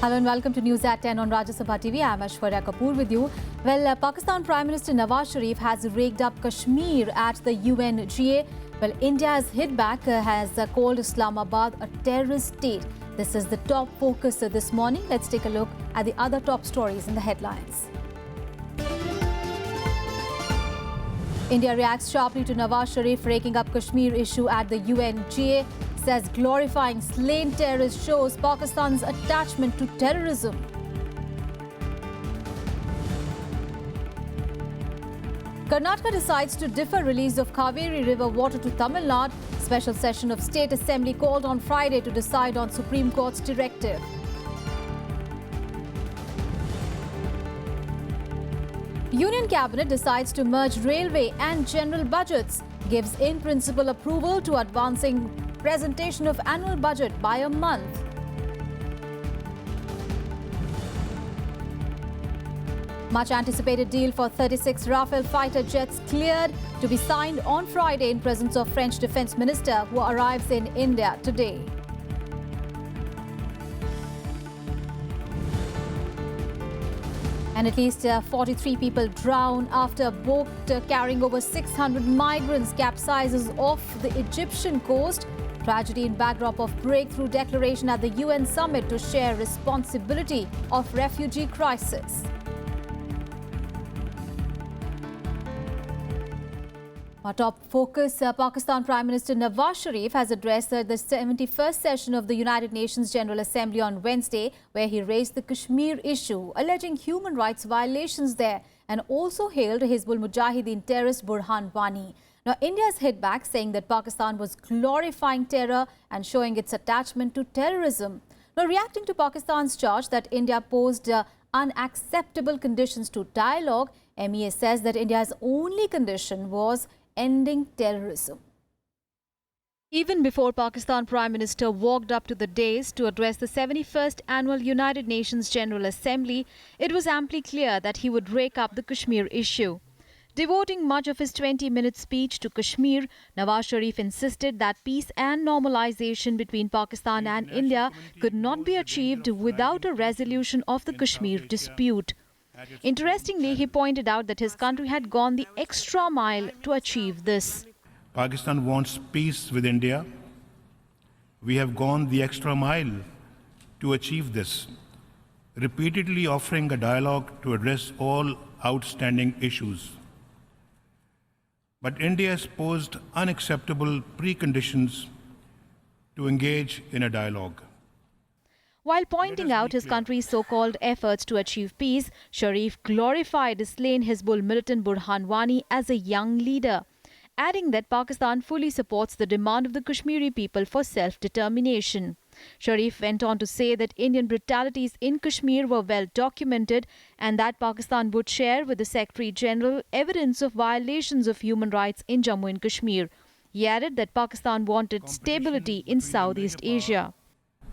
Hello and welcome to News at 10 on Rajya Sabha TV. I'm Aishwarya Kapoor with you. Well, Pakistan Prime Minister Nawaz Sharif has raked up Kashmir at the UNGA. Well, India's hit back has called Islamabad a terrorist state. This is the top focus this morning. Let's take a look at the other top stories in the headlines. India reacts sharply to Nawaz Sharif raking up Kashmir issue at the UNGA. Says glorifying slain terrorists shows Pakistan's attachment to terrorism. Karnataka decides to defer release of Kaveri River water to Tamil Nadu. Special session of State Assembly called on Friday to decide on Supreme Court's directive. Union Cabinet decides to merge railway and general budgets. Gives in principle approval to advancing presentation of annual budget by a month. Much anticipated deal for 36 Rafale fighter jets cleared to be signed on Friday in presence of French Defence Minister who arrives in India today. And at least 43 people drown after a boat carrying over 600 migrants capsizes off the Egyptian coast. Tragedy in backdrop of breakthrough declaration at the UN summit to share responsibility of refugee crisis. Our top focus, Pakistan Prime Minister Nawaz Sharif has addressed the 71st session of the United Nations General Assembly on Wednesday, where he raised the Kashmir issue, alleging human rights violations there, and also hailed Hizbul Mujahideen terrorist Burhan Wani. Now, India has hit back, saying that Pakistan was glorifying terror and showing its attachment to terrorism. Now, reacting to Pakistan's charge that India posed unacceptable conditions to dialogue, MEA says that India's only condition was ending terrorism. Even before Pakistan Prime Minister walked up to the dais to address the 71st Annual United Nations General Assembly, it was amply clear that he would rake up the Kashmir issue. Devoting much of his 20-minute speech to Kashmir, Nawaz Sharif insisted that peace and normalization between Pakistan and India could not be achieved without a resolution of the Kashmir dispute. Interestingly, he pointed out that his country had gone the extra mile to achieve this. Pakistan wants peace with India. We have gone the extra mile to achieve this, repeatedly offering a dialogue to address all outstanding issues. But India has posed unacceptable preconditions to engage in a dialogue. While pointing out his country's so-called efforts to achieve peace, Sharif glorified slain Hizbul militant Burhan Wani as a young leader, adding that Pakistan fully supports the demand of the Kashmiri people for self-determination. Sharif went on to say that Indian brutalities in Kashmir were well documented and that Pakistan would share with the Secretary General evidence of violations of human rights in Jammu and Kashmir. He added that Pakistan wanted stability in Southeast Asia.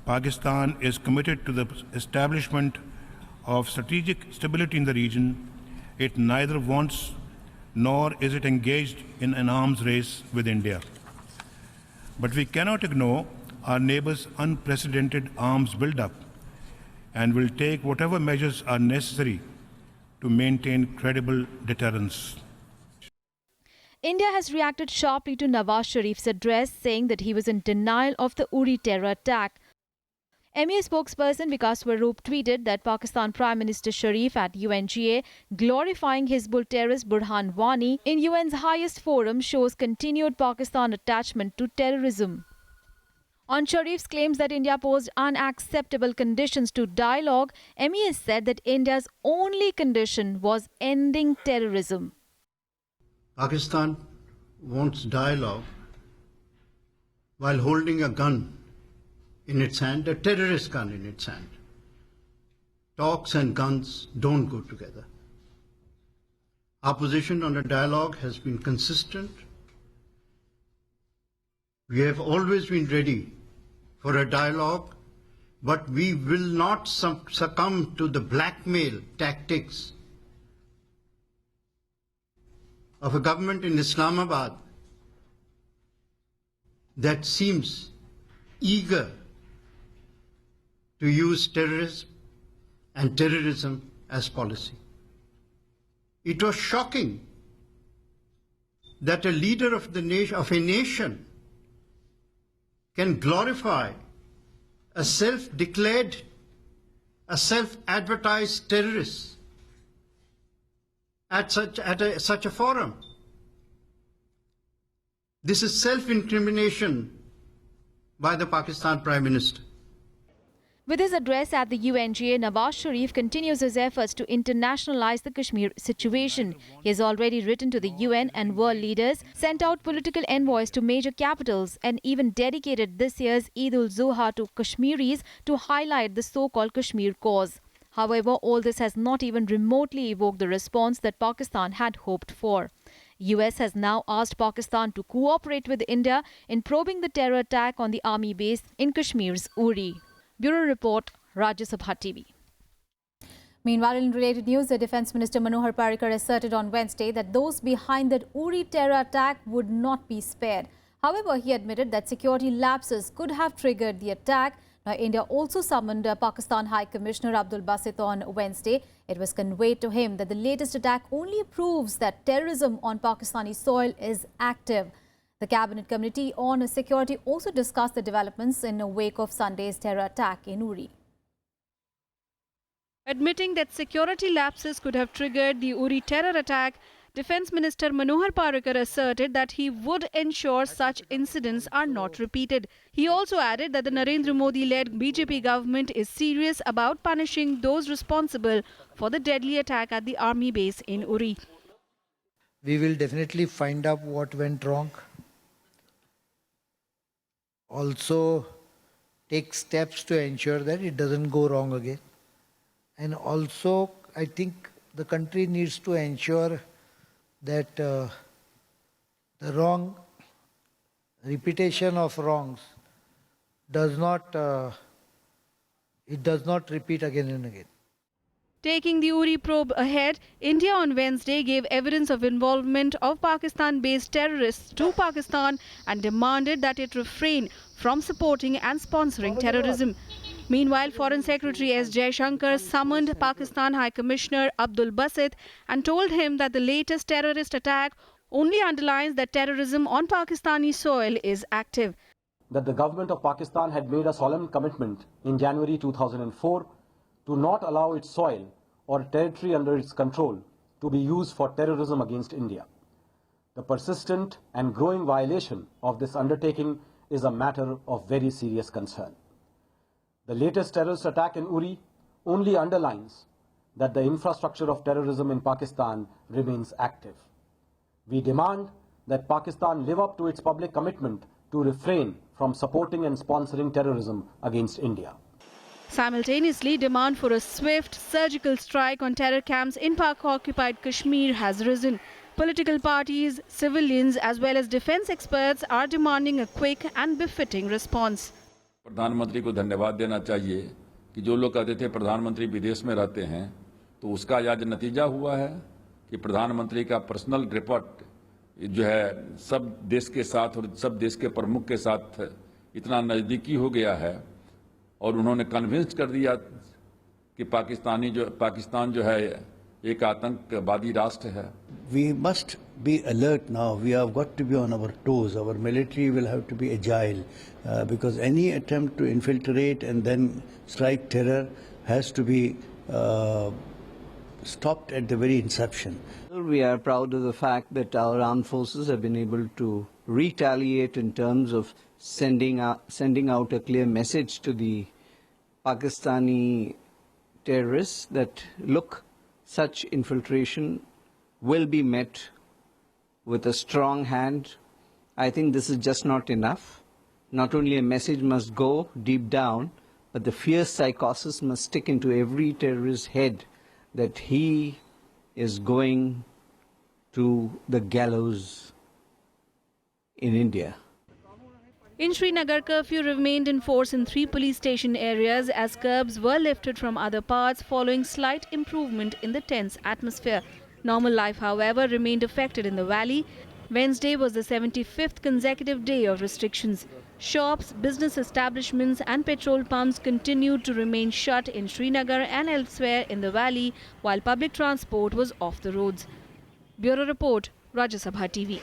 Pakistan is committed to the establishment of strategic stability in the region. It neither wants nor is it engaged in an arms race with India. But we cannot ignore our neighbors' unprecedented arms buildup and will take whatever measures are necessary to maintain credible deterrence. India has reacted sharply to Nawaz Sharif's address, saying that he was in denial of the Uri terror attack. MEA spokesperson Vikas Swarup tweeted that Pakistan Prime Minister Sharif at UNGA glorifying Hizbul terrorist Burhan Wani in UN's highest forum shows continued Pakistan attachment to terrorism. On Sharif's claims that India posed unacceptable conditions to dialogue, MEA said that India's only condition was ending terrorism. Pakistan wants dialogue while holding a gun in its hand, a terrorist gun in its hand. Talks and guns don't go together. Our position on a dialogue has been consistent. We have always been ready for a dialogue, but we will not succumb to the blackmail tactics of a government in Islamabad that seems eager to use terrorism and terrorism as policy. It was shocking that a leader of a nation can glorify a self-declared, a self-advertised terrorist at such a forum. This is self-incrimination by the Pakistan Prime Minister. With his address at the UNGA, Nawaz Sharif continues his efforts to internationalize the Kashmir situation. He has already written to the UN and world leaders, sent out political envoys to major capitals, and even dedicated this year's Eid ul-Zuha to Kashmiris to highlight the so-called Kashmir cause. However, all this has not even remotely evoked the response that Pakistan had hoped for. US has now asked Pakistan to cooperate with India in probing the terror attack on the army base in Kashmir's Uri. Bureau Report, Rajya Sabha TV. Meanwhile, in related news, the Defence Minister Manohar Parrikar asserted on Wednesday that those behind that Uri terror attack would not be spared. However, he admitted that security lapses could have triggered the attack. Now, India also summoned Pakistan High Commissioner Abdul Basit on Wednesday. It was conveyed to him that the latest attack only proves that terrorism on Pakistani soil is active. The Cabinet Committee on Security also discussed the developments in the wake of Sunday's terror attack in Uri. Admitting that security lapses could have triggered the Uri terror attack, Defence Minister Manohar Parrikar asserted that he would ensure such incidents are not repeated. He also added that the Narendra Modi-led BJP government is serious about punishing those responsible for the deadly attack at the army base in Uri. We will definitely find out what went wrong. Also take steps to ensure that it doesn't go wrong again. And also, I think the country needs to ensure that the repetition of wrongs does not repeat again and again. Taking the Uri probe ahead, India on Wednesday gave evidence of involvement of Pakistan-based terrorists to Pakistan and demanded that it refrain from supporting and sponsoring terrorism. Meanwhile, Foreign Secretary S. Jaishankar summoned Pakistan High Commissioner Abdul Basit and told him that the latest terrorist attack only underlines that terrorism on Pakistani soil is active. That the government of Pakistan had made a solemn commitment in January 2004 to not allow its soil or territory under its control to be used for terrorism against India. The persistent and growing violation of this undertaking is a matter of very serious concern. The latest terrorist attack in Uri only underlines that the infrastructure of terrorism in Pakistan remains active. We demand that Pakistan live up to its public commitment to refrain from supporting and sponsoring terrorism against India. Simultaneously, demand for a swift surgical strike on terror camps in Pak-occupied Kashmir has risen. Political parties, civilians as well as defense experts are demanding a quick and befitting response. प्रधानमंत्री को धन्यवाद देना चाहिए कि जो लोग कहते थे प्रधानमंत्री विदेश में रहते हैं तो उसका आज नतीजा हुआ है कि प्रधानमंत्री का पर्सनल रिपोर्ट जो है सब देश के साथ और सब देश के प्रमुख के साथ इतना नज़दीकी हो गया है और उन्होंने कन्विंस कर दिया कि पाकिस्तान जो है एक आतंकवादी राष्ट्र है. We must be alert now. We have got to be on our toes. Our military will have to be agile because any attempt to infiltrate and then strike terror has to be stopped at the very inception. We are proud of the fact that our armed forces have been able to retaliate in terms of sending out a clear message to the Pakistani terrorists that, look, such infiltration will be met with a strong hand. I think this is just not enough. Not only a message must go deep down, but the fierce psychosis must stick into every terrorist's head that he is going to the gallows in India. In Srinagar, curfew remained in force in 3 police station areas as curbs were lifted from other parts following slight improvement in the tense atmosphere. Normal life, however, remained affected in the valley. Wednesday was the 75th consecutive day of restrictions. Shops, business establishments and petrol pumps continued to remain shut in Srinagar and elsewhere in the valley, while public transport was off the roads. Bureau Report, Rajya Sabha TV.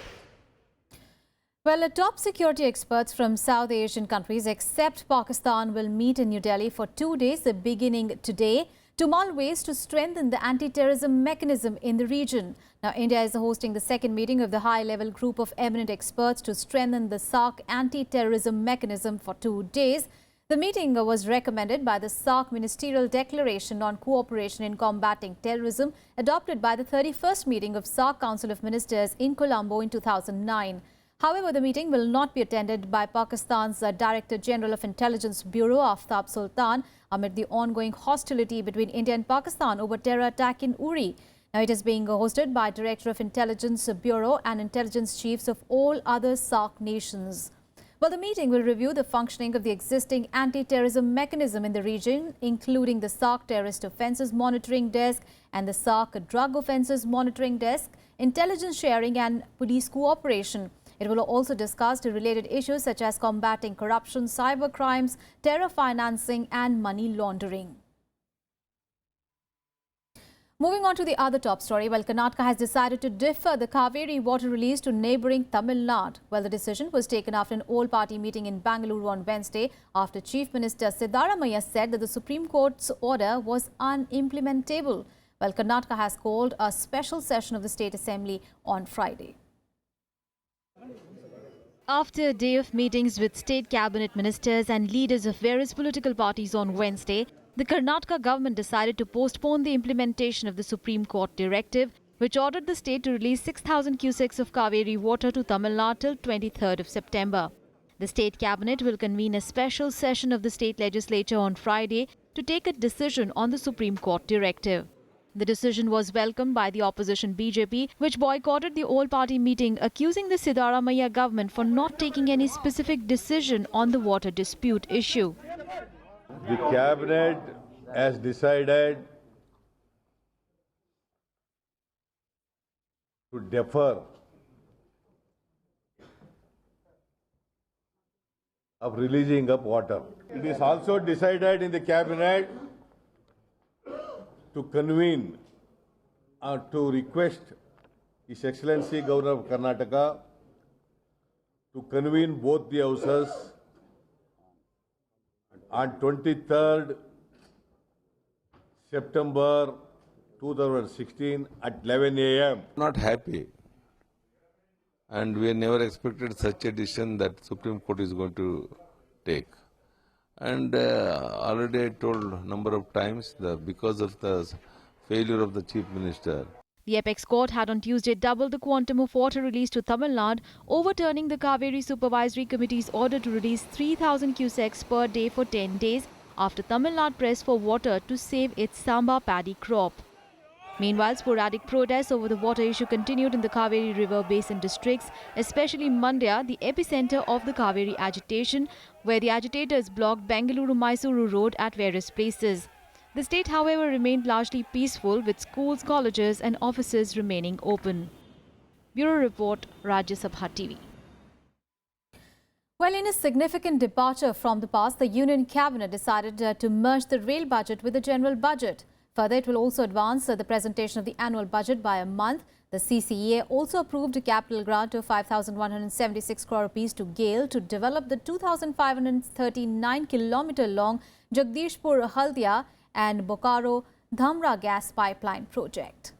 Well, top security experts from South Asian countries except Pakistan will meet in New Delhi for 2 days, beginning today, to mull ways to strengthen the anti-terrorism mechanism in the region. Now, India is hosting the second meeting of the high-level group of eminent experts to strengthen the SAARC anti-terrorism mechanism for 2 days. The meeting was recommended by the SAARC Ministerial Declaration on Cooperation in Combating Terrorism, adopted by the 31st meeting of SAARC Council of Ministers in Colombo in 2009. However, the meeting will not be attended by Pakistan's Director General of Intelligence Bureau, Aftab Sultan, amid the ongoing hostility between India and Pakistan over terror attack in Uri. Now, it is being hosted by Director of Intelligence Bureau and intelligence chiefs of all other SAARC nations. Well, the meeting will review the functioning of the existing anti-terrorism mechanism in the region, including the SAARC Terrorist Offences Monitoring Desk and the SAARC Drug Offences Monitoring Desk, intelligence sharing and police cooperation. It will also discuss related issues such as combating corruption, cyber crimes, terror financing and money laundering. Moving on to the other top story, well, Karnataka has decided to defer the Kaveri water release to neighbouring Tamil Nadu. Well, the decision was taken after an all-party meeting in Bangalore on Wednesday after Chief Minister Siddaramaiah said that the Supreme Court's order was unimplementable. Well, Karnataka has called a special session of the State Assembly on Friday. After a day of meetings with state cabinet ministers and leaders of various political parties on Wednesday, the Karnataka government decided to postpone the implementation of the Supreme Court directive, which ordered the state to release 6,000 cusecs of Kaveri water to Tamil Nadu till 23rd of September. The state cabinet will convene a special session of the state legislature on Friday to take a decision on the Supreme Court directive. The decision was welcomed by the opposition BJP, which boycotted the all-party meeting, accusing the Siddaramaiah government for not taking any specific decision on the water dispute issue. The cabinet has decided to defer of releasing of water. It is also decided in the cabinet to convene to request His Excellency Governor of Karnataka to convene both the houses on 23rd September 2016 at 11 a.m. Not happy, and we never expected such a decision that Supreme Court is going to take. And already I told number of times that because of the failure of the Chief Minister. The apex court had on Tuesday doubled the quantum of water released to Tamil Nadu, overturning the Kaveri Supervisory Committee's order to release 3,000 cusecs per day for 10 days after Tamil Nadu pressed for water to save its samba paddy crop. Meanwhile, sporadic protests over the water issue continued in the Kaveri River Basin districts, especially Mandya, the epicenter of the Kaveri agitation, where the agitators blocked Bengaluru-Mysuru road at various places. The state, however, remained largely peaceful, with schools, colleges and offices remaining open. Bureau Report, Rajya Sabha TV. Well, in a significant departure from the past, the Union Cabinet decided to merge the rail budget with the general budget. Further, it will also advance the presentation of the annual budget by a month. The CCEA also approved a capital grant of 5,176 crore rupees to GAIL to develop the 2,539-kilometre-long Jagdishpur-Haldia and Bokaro-Dhamra gas pipeline project.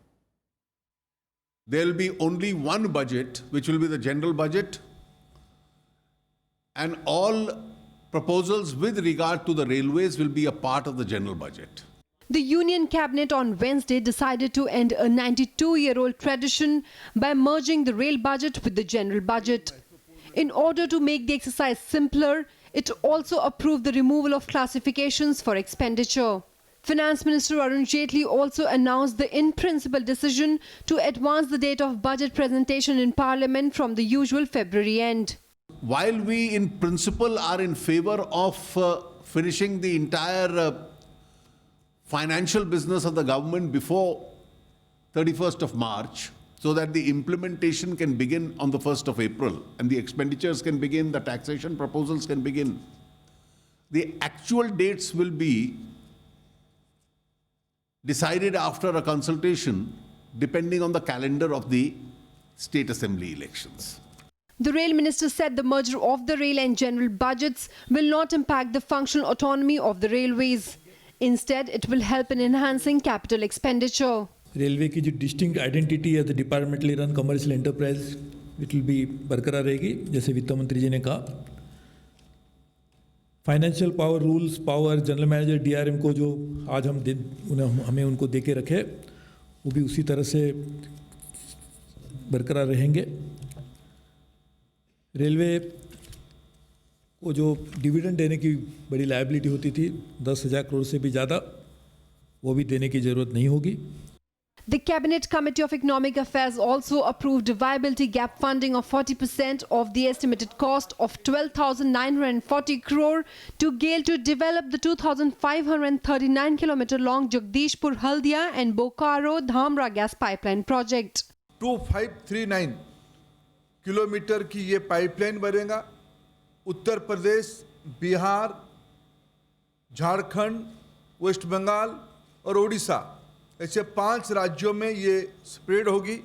There will be only one budget, which will be the general budget, and all proposals with regard to the railways will be a part of the general budget. The Union Cabinet on Wednesday decided to end a 92-year-old tradition by merging the rail budget with the general budget. In order to make the exercise simpler, it also approved the removal of classifications for expenditure. Finance Minister Arun Jaitley also announced the in-principle decision to advance the date of budget presentation in Parliament from the usual February end. While we in principle are in favor of finishing the entire financial business of the government before 31st of March, so that the implementation can begin on the 1st of April and the expenditures can begin, the taxation proposals can begin. The actual dates will be decided after a consultation depending on the calendar of the state assembly elections. The Rail Minister said the merger of the rail and general budgets will not impact the functional autonomy of the railways. Instead, it will help in enhancing capital expenditure. Railway की जो distinct identity as the departmentally run commercial enterprise it will be बरकरार रहेगी, जैसे वित्त मंत्री जी ने कहा. Financial power rules power general manager DRM को जो आज हमें उनको दे के रखे वो भी उसी तरह से बरकरार रहेंगे. रेलवे को जो डिविडेंड देने की बड़ी लायबिलिटी होती थी 10,000 करोड़ से भी ज़्यादा, वो भी देने की ज़रूरत नहीं होगी. The Cabinet Committee of Economic Affairs also approved viability gap funding of 40% of the estimated cost of 12,940 crore to GAIL to develop the 2,539 kilometer long Jagdishpur Haldia and Bokaro Dhamra gas pipeline project. 2539 kilometre की ये pipeline बनेगा. Uttar Pradesh, Bihar, Jharkhand, waste Bengal और ओडिशा, ऐसे 5 राज्यों में ये spread होगी.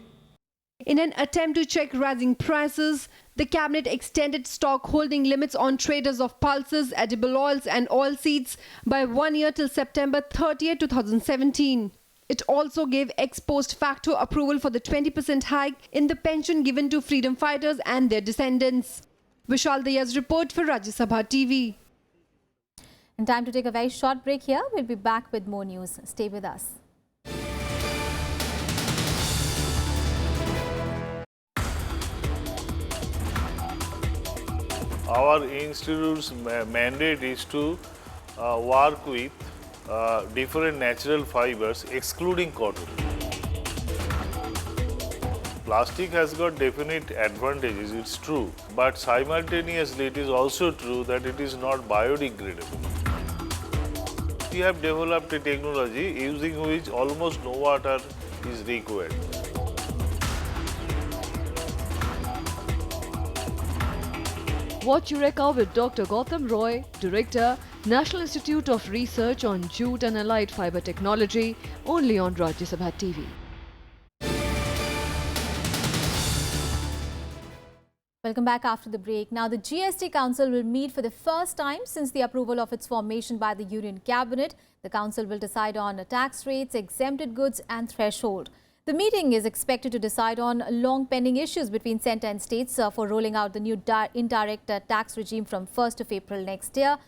In an attempt to check rising prices, the cabinet extended stock holding limits on traders of pulses, edible oils and oilseeds by 1 year till September 30th, 2017. It also gave ex post facto approval for the 20% hike in the pension given to freedom fighters and their descendants. Vishal Daya's report for Rajya Sabha TV. And time to take a very short break here. We'll be back with more news. Stay with us. Our institute's mandate is to work with different natural fibers excluding cotton. Plastic has got definite advantages, it's true, but simultaneously it is also true that it is not biodegradable. We have developed a technology using which almost no water is required. Watch Eureka with Dr. Gautam Roy, Director, National Institute of Research on Jute and Allied Fiber Technology, only on Rajya Sabha TV. Welcome back after the break. Now, the GST Council will meet for the first time since the approval of its formation by the Union Cabinet. The Council will decide on tax rates, exempted goods and threshold. The meeting is expected to decide on long pending issues between centre and states for rolling out the new indirect tax regime from 1st of April next year.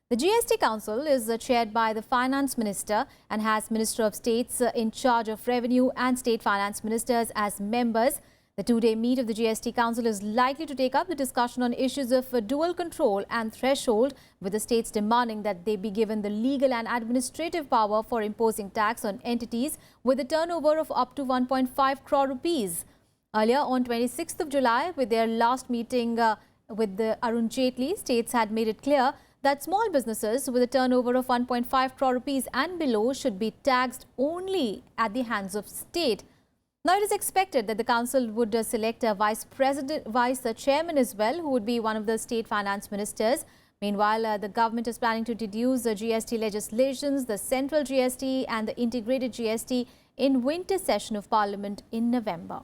The GST Council is chaired by the Finance Minister and has Minister of States in charge of Revenue and State Finance Ministers as members. The two-day meet of the GST Council is likely to take up the discussion on issues of dual control and threshold, with the states demanding that they be given the legal and administrative power for imposing tax on entities with a turnover of up to 1.5 crore rupees. Earlier on 26th of July, with their last meeting with the Arun Jaitley, states had made it clear that small businesses with a turnover of 1.5 crore rupees and below should be taxed only at the hands of state. Now, it is expected that the council would select a vice chairman as well, who would be one of the state finance ministers. Meanwhile, the government is planning to deduce the GST legislations, the central GST and the integrated GST in winter session of Parliament in November.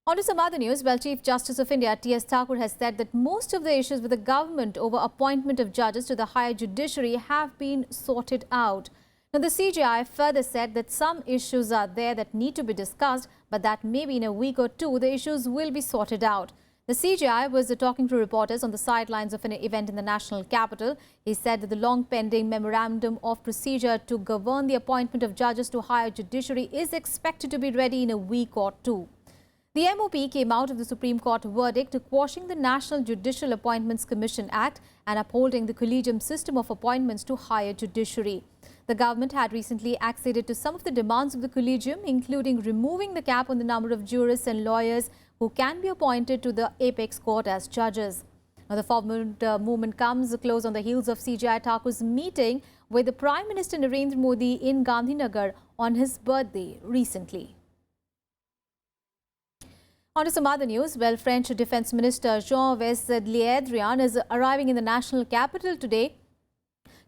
On to some other news. Well, Chief Justice of India T.S. Thakur has said that most of the issues with the government over appointment of judges to the higher judiciary have been sorted out. Now, the CJI further said that some issues are there that need to be discussed, but that maybe in a week or two, the issues will be sorted out. The CJI was talking to reporters on the sidelines of an event in the national capital. He said that the long-pending memorandum of procedure to govern the appointment of judges to higher judiciary is expected to be ready in a week or two. The MOP came out of the Supreme Court verdict quashing the National Judicial Appointments Commission Act and upholding the collegium system of appointments to higher judiciary. The government had recently acceded to some of the demands of the collegium, including removing the cap on the number of jurists and lawyers who can be appointed to the apex court as judges. Now, the forward movement comes close on the heels of CJI Thakur's meeting with the Prime Minister Narendra Modi in Gandhinagar on his birthday recently. On to some other news. Well, French Defense Minister Jean-Yves Le Drian is arriving in the national capital today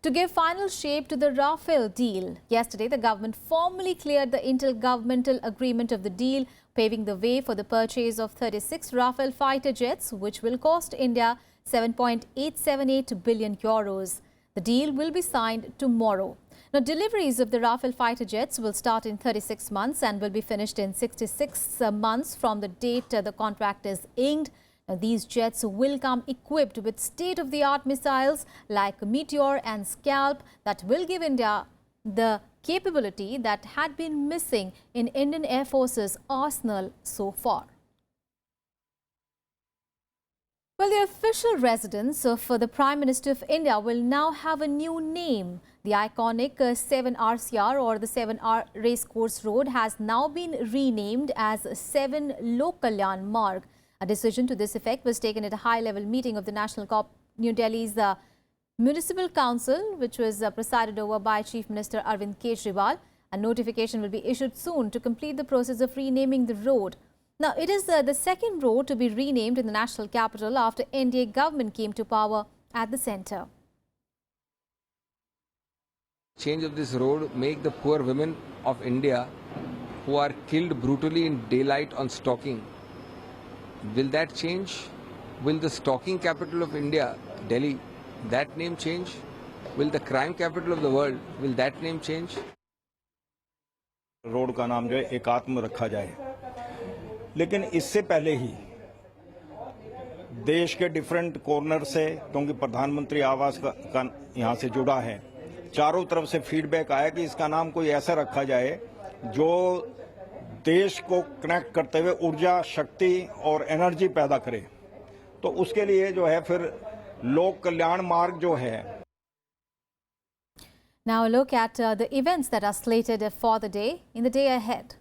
to give final shape to the Rafale deal. Yesterday, the government formally cleared the intergovernmental agreement of the deal, paving the way for the purchase of 36 Rafale fighter jets, which will cost India 7.878 billion euros. The deal will be signed tomorrow. Now, deliveries of the Rafale fighter jets will start in 36 months and will be finished in 66 months from the date the contract is inked. Now, these jets will come equipped with state-of-the-art missiles like Meteor and Scalp that will give India the capability that had been missing in Indian Air Force's arsenal so far. Well, the official residence of the Prime Minister of India will now have a new name. The iconic 7RCR or the 7R Racecourse Road has now been renamed as 7 Lok Kalyan Marg. A decision to this effect was taken at a high-level meeting of the National New Delhi's Municipal Council, which was presided over by Chief Minister Arvind Kejriwal. A notification will be issued soon to complete the process of renaming the road. Now, it is the second road to be renamed in the national capital after NDA government came to power at the centre. Change of this road make the poor women of India who are killed brutally in daylight on stalking. Will that change? Will the stalking capital of India, Delhi, that name change? Will the crime capital of the world, will that name change? Road का नाम जो है एकात्म रखा जाए, लेकिन इससे पहले ही देश के डिफरेंट कॉर्नर से, क्योंकि प्रधानमंत्री आवास का यहाँ से जुड़ा है, चारों तरफ से फीडबैक आया कि इसका नाम कोई ऐसा रखा जाए जो देश को कनेक्ट करते हुए ऊर्जा, शक्ति और एनर्जी पैदा करे। तो उसके लिए जो है फिर लोक कल्याण मार्ग जो है। Now a look at the events that are slated for the day in the day ahead.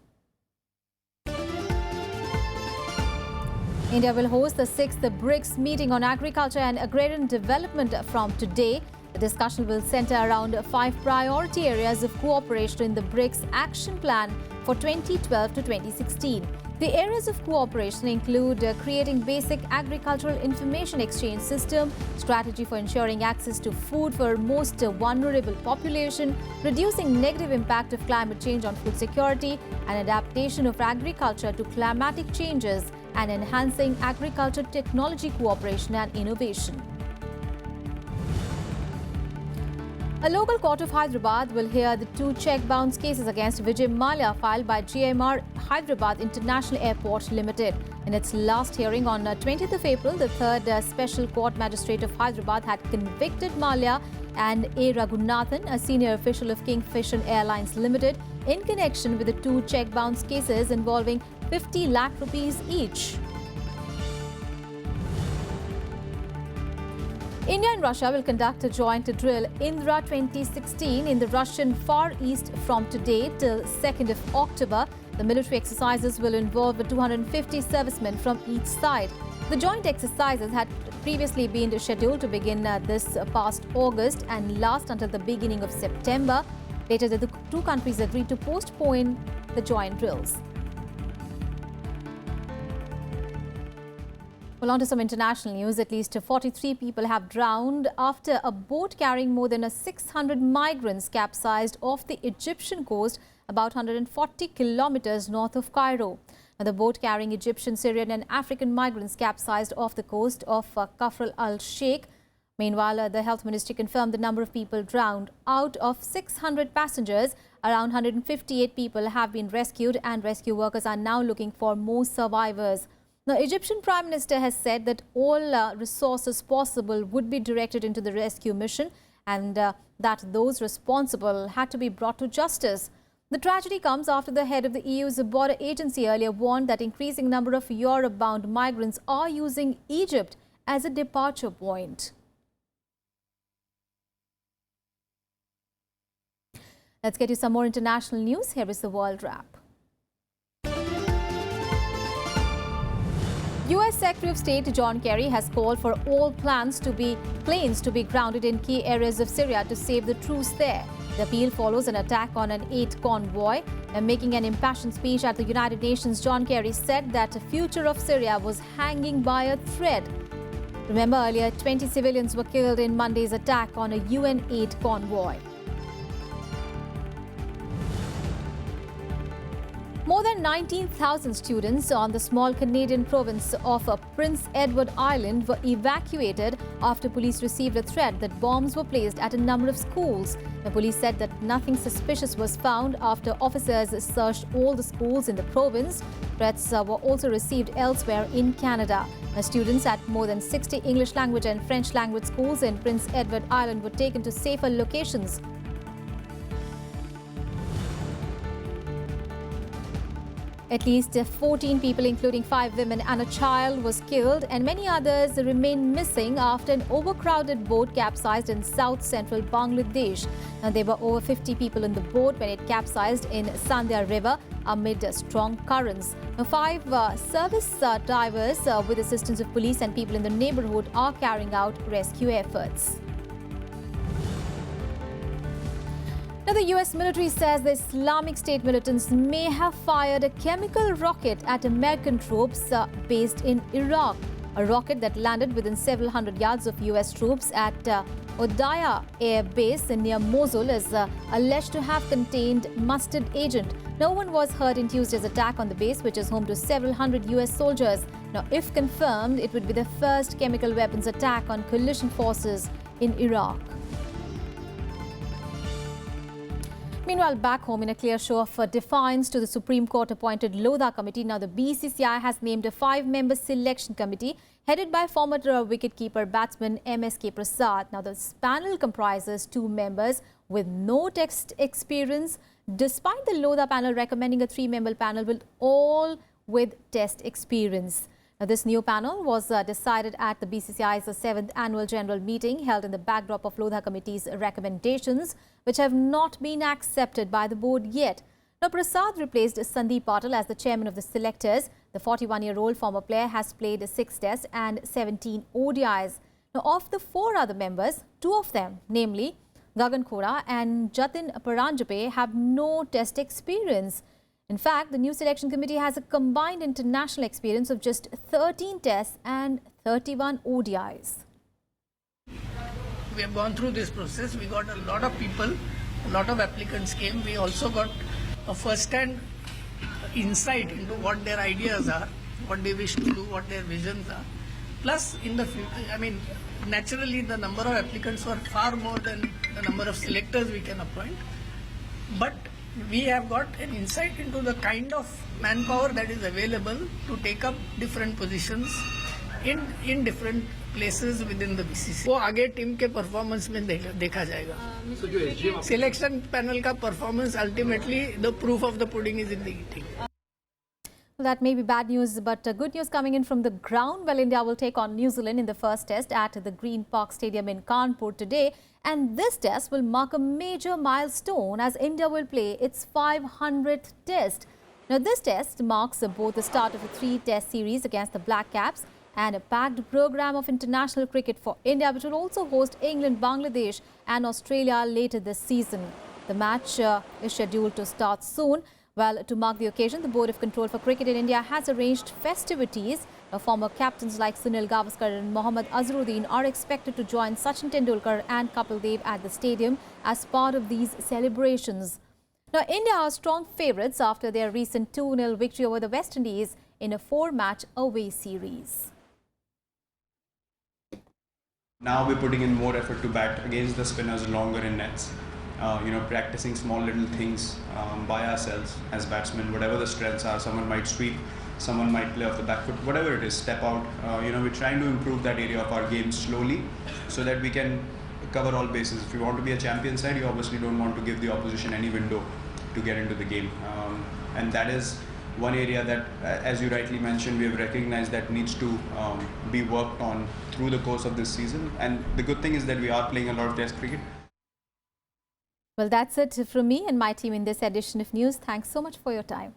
India will host the 6th BRICS meeting on agriculture and agrarian development from today. The discussion will center around 5 priority areas of cooperation in the BRICS Action Plan for 2012 to 2016. The areas of cooperation include creating basic agricultural information exchange system, strategy for ensuring access to food for most vulnerable population, reducing negative impact of climate change on food security, and adaptation of agriculture to climatic changes, and enhancing agriculture technology cooperation and innovation. A local court of Hyderabad will hear the 2 check bounce cases against Vijay Mallya filed by GMR Hyderabad International Airport Limited. In its last hearing on 20th of April, the 3rd Special Court Magistrate of Hyderabad had convicted Mallya and A. Raghunathan, a senior official of Kingfisher Airlines Limited, in connection with the 2 check bounce cases involving 50 lakh rupees each. India and Russia will conduct a joint drill Indra 2016 in the Russian Far East from today till 2nd of October. The military exercises will involve 250 servicemen from each side. The joint exercises had previously been scheduled to begin this past August and last until the beginning of September. Later, the 2 countries agreed to postpone the joint drills. Well, on to some international news. At least 43 people have drowned after a boat carrying more than 600 migrants capsized off the Egyptian coast about 140 kilometers north of Cairo. Now, the boat carrying Egyptian, Syrian and African migrants capsized off the coast of Kafr al-Sheikh. Meanwhile, the health ministry confirmed the number of people drowned. Out of 600 passengers, around 158 people have been rescued, and rescue workers are now looking for more survivors. The Egyptian Prime Minister has said that all resources possible would be directed into the rescue mission, and that those responsible had to be brought to justice. The tragedy comes after the head of the EU's border agency earlier warned that increasing number of Europe-bound migrants are using Egypt as a departure point. Let's get you some more international news. Here is the World Wrap. US Secretary of State John Kerry has called for all planes to be grounded in key areas of Syria to save the troops there. The appeal follows an attack on an aid convoy. And making an impassioned speech at the United Nations, John Kerry said that the future of Syria was hanging by a thread. Remember, earlier 20 civilians were killed in Monday's attack on a UN aid convoy. More than 19,000 students on the small Canadian province of Prince Edward Island were evacuated after police received a threat that bombs were placed at a number of schools. The police said that nothing suspicious was found after officers searched all the schools in the province. Threats were also received elsewhere in Canada. Students at more than 60 English language and French language schools in Prince Edward Island were taken to safer locations. At least 14 people, including 5 women and a child, was killed, and many others remain missing after an overcrowded boat capsized in south-central Bangladesh. Now, there were over 50 people in the boat when it capsized in Sandhya River amid strong currents. Now, 5 service divers with assistance of police and people in the neighborhood are carrying out rescue efforts. Now, the US military says the Islamic State militants may have fired a chemical rocket at American troops based in Iraq. A rocket that landed within several hundred yards of US troops at Odaya Air Base near Mosul is alleged to have contained mustard agent. No one was hurt in Tuesday's attack on the base, which is home to several hundred US soldiers. Now, if confirmed, it would be the first chemical weapons attack on coalition forces in Iraq. Meanwhile, back home, in a clear show of defiance to the Supreme Court-appointed Lodha Committee, now the BCCI has named a 5-member selection committee headed by former wicketkeeper batsman MSK Prasad. Now, this panel comprises 2 members with no test experience, despite the Lodha panel recommending a 3-member panel with all with test experience. Now, this new panel was decided at the BCCI's 7th annual general meeting held in the backdrop of Lodha Committee's recommendations, which have not been accepted by the board yet. Now, Prasad replaced Sandeep Patil as the chairman of the selectors. The 41-year-old former player has played 6 tests and 17 ODIs. Now, of the 4 other members, 2 of them, namely Gagan Khora and Jatin Paranjape, have no test experience. In fact, the new selection committee has a combined international experience of just 13 tests and 31 ODIs. We have gone through this process. We got a lot of people, a lot of applicants came. We also got a first-hand insight into what their ideas are, what they wish to do, what their visions are. Plus, in the future, naturally the number of applicants were far more than the number of selectors we can appoint. But we have got an insight into the kind of manpower that is available to take up different positions in different places within the BCCI. वो आगे team के performance में देखा जाएगा. Selection panel का performance ultimately the proof of the pudding is in the eating. Well, that may be bad news, but good news coming in from the ground. Well, India will take on New Zealand in the first test at the Green Park Stadium in Kanpur today. And this test will mark a major milestone as India will play its 500th test. Now, this test marks both the start of a 3-test series against the Black Caps and a packed program of international cricket for India, which will also host England, Bangladesh and Australia later this season. The match is scheduled to start soon. Well, to mark the occasion, the Board of Control for Cricket in India has arranged festivities. Former captains like Sunil Gavaskar and Mohammad Azharuddin are expected to join Sachin Tendulkar and Kapil Dev at the stadium as part of these celebrations. Now, India are strong favourites after their recent 2-0 victory over the West Indies in a 4-match away series. Now we're putting in more effort to bat against the spinners longer in nets. Practicing small little things by ourselves as batsmen, whatever the strengths are. Someone might sweep, someone might play off the back foot, whatever it is, step out. We're trying to improve that area of our game slowly so that we can cover all bases. If you want to be a champion side, you obviously don't want to give the opposition any window to get into the game. And that is one area that, as you rightly mentioned, we have recognized that needs to be worked on through the course of this season. And the good thing is that we are playing a lot of test cricket. Well, that's it from me and my team in this edition of news. Thanks so much for your time.